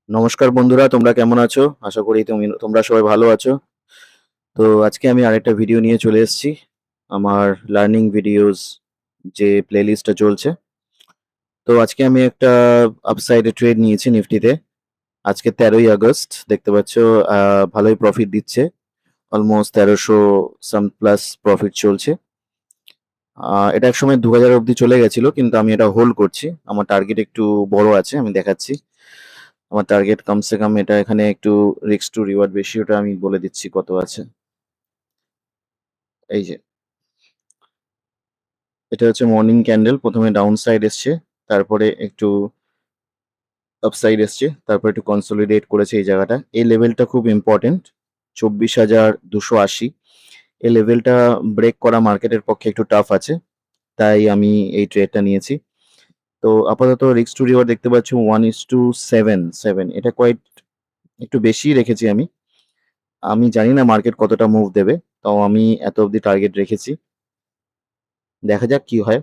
নমস্কার বন্ধুরা, তোমরা কেমন আছো? আশা করি তোমরা সবাই ভালো আছো। তো আজকে আমি আরেকটা ভিডিও নিয়ে চলে এসেছি। আমার লার্নিং ভিডিওস যে প্লেলিস্টটা চলছে। তো আজকে আমি একটা আপসাইডে ট্রেড নিয়েছি নিফটিতে। আজকে 13ই আগস্ট দেখতে পাচ্ছ, ভালোই প্রফিট দিচ্ছে। অলমোস্ট 1300 সাম প্লাস প্রফিট চলছে। এটা একসময় 2000 অব্দি চলে গেছিল, কিন্তু আমি এটা হোল্ড করছি। আমার টার্গেট একটু বড় আছে, আমি দেখাচ্ছি। আমার টার্গেট কমসে কম এটা এখানে একটু রিস্ক টু রিওয়ার্ড বেশি, ওটা আমি বলে দিচ্ছি কত আছে। এই যে এটা হচ্ছে মর্নিং ক্যান্ডেল, প্রথমে ডাউন সাইড এসছে, তারপরে একটু আপসাইড এসছে, তারপরে একটু কনসোলিডেট করেছে এই জায়গাটা। এই লেভেলটা খুব ইম্পর্টেন্ট, 24,280। এই লেভেলটা ব্রেক করা মার্কেটের পক্ষে একটু টাফ আছে, তাই আমি এই ট্রেডটা নিয়েছি। তো আপাতত রিস্ক টু রিওয়ার্ড দেখতে পাচ্ছি 1:7, এটা কোয়াইট একটু বেশি রেখেছি আমি। আমি জানি না মার্কেট কতটা মুভ দেবে, তাও আমি এত অব্দি টার্গেট রেখেছি। দেখা যাক কি হয়।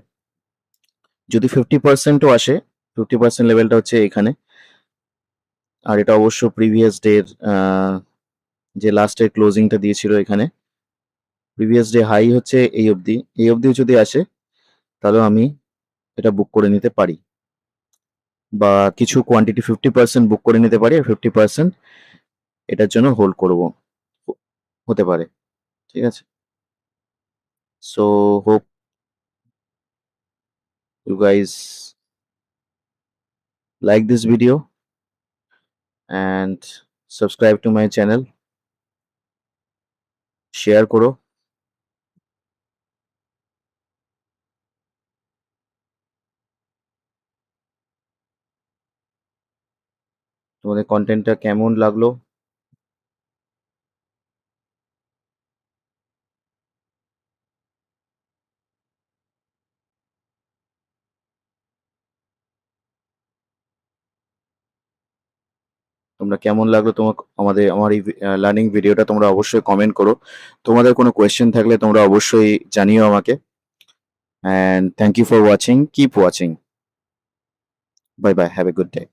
যদি 50%ও আসে, 50% লেভেলটা হচ্ছে এখানে। আর এটা অবশ্য প্রিভিয়াস ডের যে লাস্টের ক্লোজিংটা দিয়েছিল এখানে। প্রিভিয়াস ডে হাই হচ্ছে এই অবধি যদি আসে, তাহলে আমি এটা বুক করে নিতে পারি, বা কিছু কোয়ান্টিটি 50% বুক করে নিতে পারি, আর 50% এটার জন্য হোল্ড করব, হতে পারে। ঠিক আছে, so hope you guys like this video and subscribe to my channel, share করো। তোমাদের কন্টেন্টটা কেমন লাগলো? তোমরা কেমন লাগলো তোমার আমার এই লার্নিং ভিডিওটা তোমরা অবশ্যই কমেন্ট করো। তোমাদের কোনো কোয়েশ্চেন থাকলে তোমরা অবশ্যই জানিও আমাকে। and thank you for watching, keep watching, bye bye, have a good day.